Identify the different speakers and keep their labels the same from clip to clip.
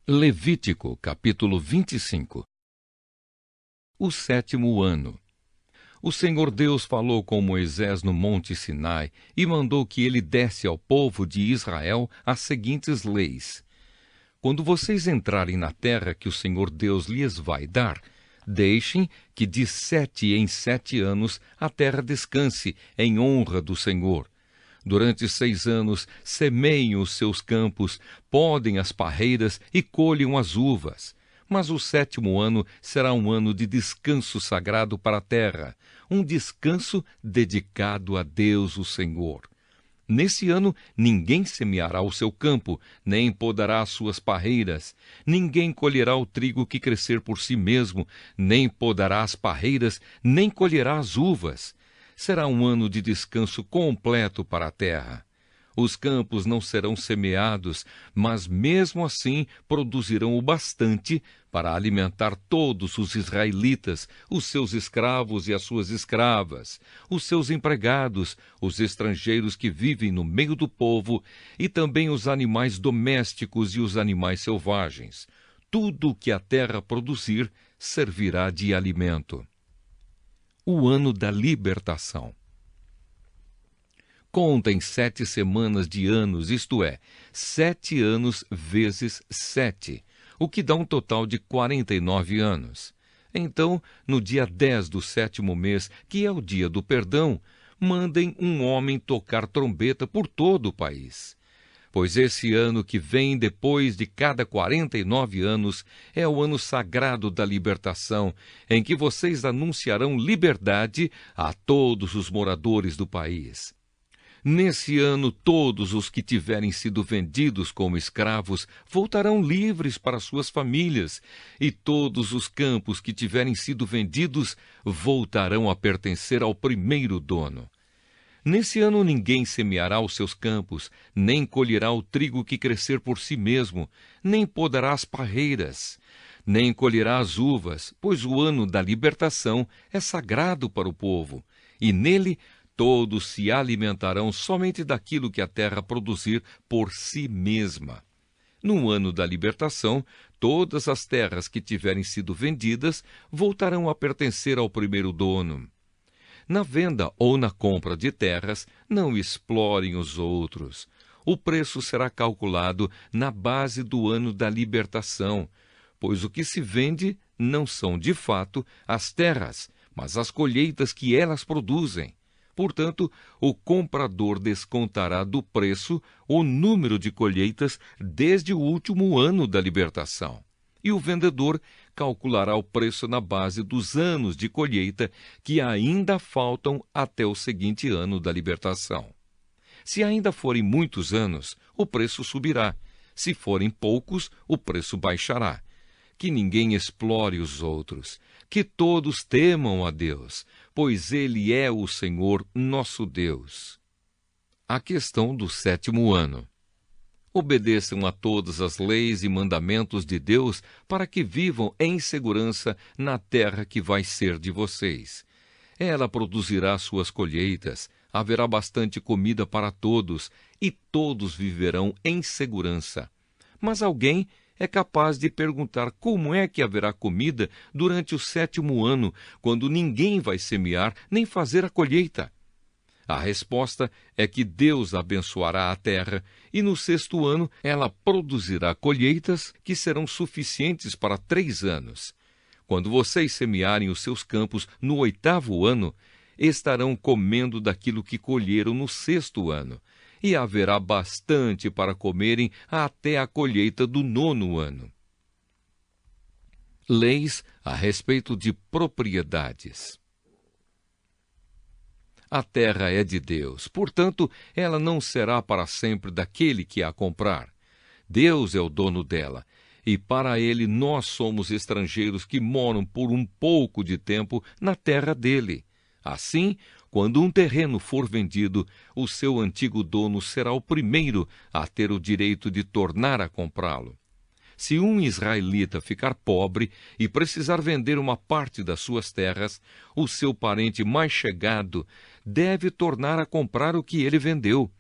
Speaker 1: Levítico, capítulo 25. O 7º ano. O Senhor Deus falou com Moisés no monte Sinai e mandou que ele desse ao povo de Israel as seguintes leis. Quando vocês entrarem na terra que o Senhor Deus lhes vai dar, deixem que de 7 em 7 anos a terra descanse em honra do Senhor. Durante 6 anos, semeiem os seus campos, podem as parreiras e colham as uvas. Mas o 7º ano será um ano de descanso sagrado para a terra, um descanso dedicado a Deus, o Senhor. Nesse ano, ninguém semeará o seu campo, nem podará as suas parreiras. Ninguém colherá o trigo que crescer por si mesmo, nem podará as parreiras, nem colherá as uvas. Será um ano de descanso completo para a terra. Os campos não serão semeados, mas mesmo assim produzirão o bastante para alimentar todos os israelitas, os seus escravos e as suas escravas, os seus empregados, os estrangeiros que vivem no meio do povo e também os animais domésticos e os animais selvagens. Tudo o que a terra produzir servirá de alimento. O ano da libertação. Contem 7 semanas de anos, isto é, 7 anos vezes 7, o que dá um total de 49 anos. Então, no dia 10 do 7º mês, que é o dia do perdão, mandem um homem tocar trombeta por todo o país. Pois esse ano que vem depois de cada 49 anos é o ano sagrado da libertação, em que vocês anunciarão liberdade a todos os moradores do país. Nesse ano, todos os que tiverem sido vendidos como escravos voltarão livres para suas famílias, e todos os campos que tiverem sido vendidos voltarão a pertencer ao primeiro dono. Nesse ano ninguém semeará os seus campos, nem colherá o trigo que crescer por si mesmo, nem podará as parreiras, nem colherá as uvas, pois o ano da libertação é sagrado para o povo, e nele todos se alimentarão somente daquilo que a terra produzir por si mesma. No ano da libertação, todas as terras que tiverem sido vendidas voltarão a pertencer ao primeiro dono. Na venda ou na compra de terras, não explorem os outros. O preço será calculado na base do ano da libertação, pois o que se vende não são, de fato, as terras, mas as colheitas que elas produzem. Portanto, o comprador descontará do preço o número de colheitas desde o último ano da libertação. E o vendedor calculará o preço na base dos anos de colheita que ainda faltam até o seguinte ano da libertação. Se ainda forem muitos anos, o preço subirá. Se forem poucos, o preço baixará. Que ninguém explore os outros. Que todos temam a Deus, pois Ele é o Senhor nosso Deus. A questão do 7º ano. Obedeçam a todas as leis e mandamentos de Deus para que vivam em segurança na terra que vai ser de vocês. Ela produzirá suas colheitas, haverá bastante comida para todos, e todos viverão em segurança. Mas alguém é capaz de perguntar como é que haverá comida durante o 7º ano, quando ninguém vai semear nem fazer a colheita. A resposta é que Deus abençoará a terra e no 6º ano ela produzirá colheitas que serão suficientes para 3 anos. Quando vocês semearem os seus campos no 8º ano, estarão comendo daquilo que colheram no 6º ano, e haverá bastante para comerem até a colheita do 9º ano. Leis a respeito de propriedades. A terra é de Deus, portanto, ela não será para sempre daquele que a comprar. Deus é o dono dela, e para ele nós somos estrangeiros que moram por um pouco de tempo na terra dele. Assim, quando um terreno for vendido, o seu antigo dono será o primeiro a ter o direito de tornar a comprá-lo. Se um israelita ficar pobre e precisar vender uma parte das suas terras, o seu parente mais chegado deve tornar a comprar o que ele vendeu.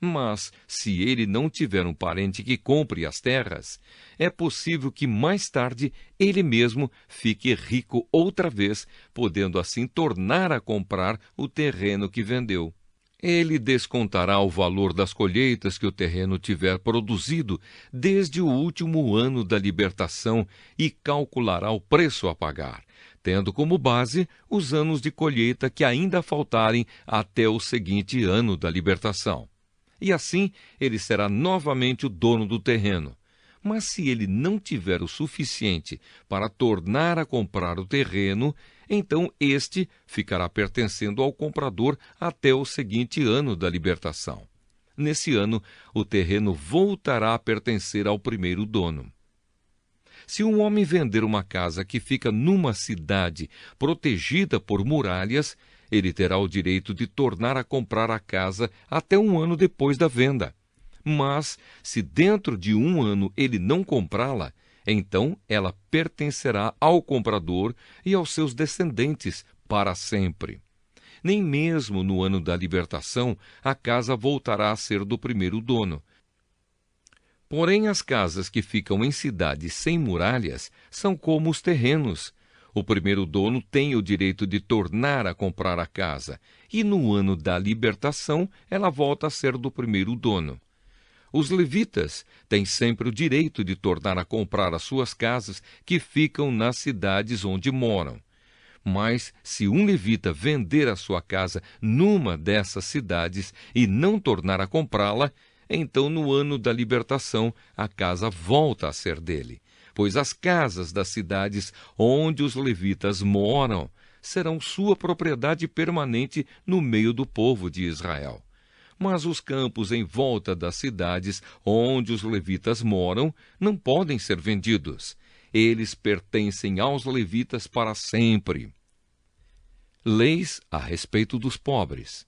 Speaker 1: Mas, se ele não tiver um parente que compre as terras, é possível que mais tarde ele mesmo fique rico outra vez, podendo assim tornar a comprar o terreno que vendeu. Ele descontará o valor das colheitas que o terreno tiver produzido desde o último ano da libertação e calculará o preço a pagar, tendo como base os anos de colheita que ainda faltarem até o seguinte ano da libertação. E assim ele será novamente o dono do terreno. Mas se ele não tiver o suficiente para tornar a comprar o terreno, então este ficará pertencendo ao comprador até o seguinte ano da libertação. Nesse ano, o terreno voltará a pertencer ao primeiro dono. Se um homem vender uma casa que fica numa cidade protegida por muralhas, ele terá o direito de tornar a comprar a casa até um ano depois da venda. Mas, se dentro de um ano ele não comprá-la, então ela pertencerá ao comprador e aos seus descendentes para sempre. Nem mesmo no ano da libertação a casa voltará a ser do primeiro dono. Porém, as casas que ficam em cidades sem muralhas são como os terrenos. O primeiro dono tem o direito de tornar a comprar a casa, e no ano da libertação ela volta a ser do primeiro dono. Os levitas têm sempre o direito de tornar a comprar as suas casas que ficam nas cidades onde moram. Mas, se um levita vender a sua casa numa dessas cidades e não tornar a comprá-la, então no ano da libertação a casa volta a ser dele, pois as casas das cidades onde os levitas moram serão sua propriedade permanente no meio do povo de Israel. Mas os campos em volta das cidades onde os levitas moram não podem ser vendidos. Eles pertencem aos levitas para sempre. Leis a respeito dos pobres.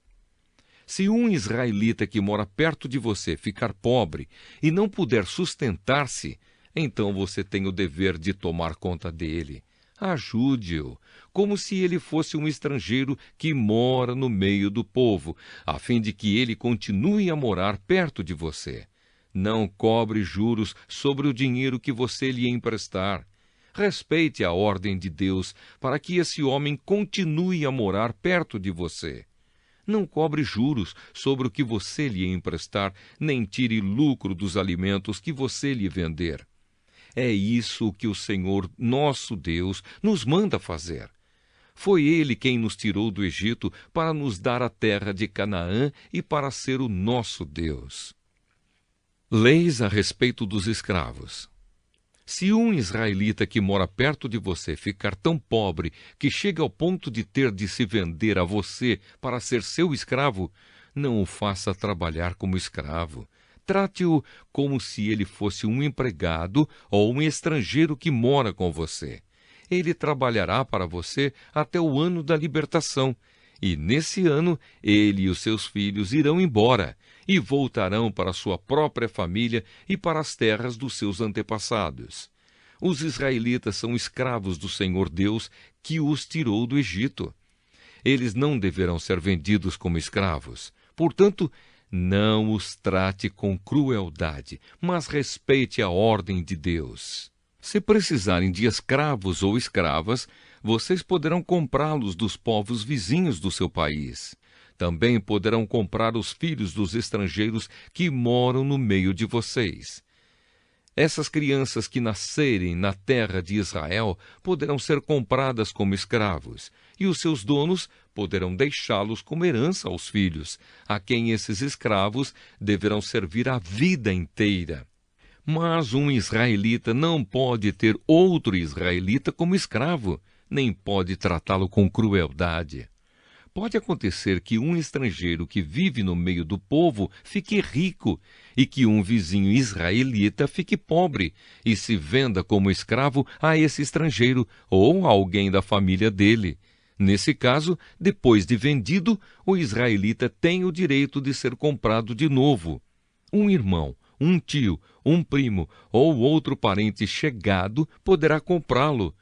Speaker 1: Se um israelita que mora perto de você ficar pobre e não puder sustentar-se, então você tem o dever de tomar conta dele. Ajude-o, como se ele fosse um estrangeiro que mora no meio do povo, a fim de que ele continue a morar perto de você. Não cobre juros sobre o dinheiro que você lhe emprestar. Respeite a ordem de Deus para que esse homem continue a morar perto de você. Não cobre juros sobre o que você lhe emprestar, nem tire lucro dos alimentos que você lhe vender. É isso que o Senhor, nosso Deus, nos manda fazer. Foi Ele quem nos tirou do Egito para nos dar a terra de Canaã e para ser o nosso Deus. Leis a respeito dos escravos. Se um israelita que mora perto de você ficar tão pobre que chega ao ponto de ter de se vender a você para ser seu escravo, não o faça trabalhar como escravo. Trate-o como se ele fosse um empregado ou um estrangeiro que mora com você. Ele trabalhará para você até o ano da libertação, e nesse ano ele e os seus filhos irão embora e voltarão para sua própria família e para as terras dos seus antepassados. Os israelitas são escravos do Senhor Deus que os tirou do Egito. Eles não deverão ser vendidos como escravos. Portanto, não os trate com crueldade, mas respeite a ordem de Deus. Se precisarem de escravos ou escravas, vocês poderão comprá-los dos povos vizinhos do seu país. Também poderão comprar os filhos dos estrangeiros que moram no meio de vocês. Essas crianças que nascerem na terra de Israel poderão ser compradas como escravos, e os seus donos poderão deixá-los como herança aos filhos, a quem esses escravos deverão servir a vida inteira. Mas um israelita não pode ter outro israelita como escravo, nem pode tratá-lo com crueldade. Pode acontecer que um estrangeiro que vive no meio do povo fique rico e que um vizinho israelita fique pobre e se venda como escravo a esse estrangeiro ou a alguém da família dele. Nesse caso, depois de vendido, o israelita tem o direito de ser comprado de novo. Um irmão, um tio, um primo ou outro parente chegado poderá comprá-lo.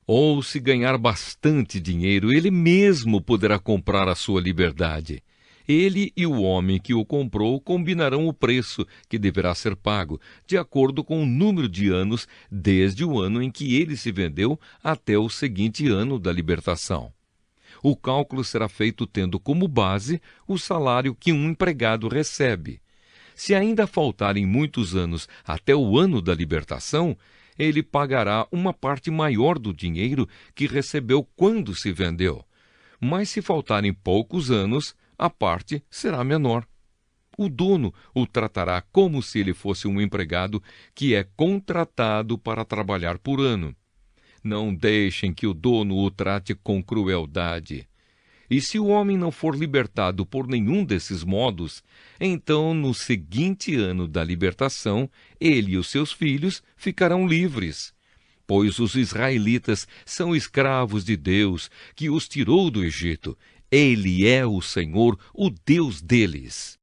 Speaker 1: Ou, se ganhar bastante dinheiro, ele mesmo poderá comprar a sua liberdade. Ele e o homem que o comprou combinarão o preço que deverá ser pago, de acordo com o número de anos desde o ano em que ele se vendeu até o seguinte ano da libertação. O cálculo será feito tendo como base o salário que um empregado recebe. Se ainda faltarem muitos anos até o ano da libertação, ele pagará uma parte maior do dinheiro que recebeu quando se vendeu. Mas se faltarem poucos anos, a parte será menor. O dono o tratará como se ele fosse um empregado que é contratado para trabalhar por ano. Não deixem que o dono o trate com crueldade. E se o homem não for libertado por nenhum desses modos, então no seguinte ano da libertação, ele e os seus filhos ficarão livres. Pois os israelitas são escravos de Deus, que os tirou do Egito. Ele é o Senhor, o Deus deles.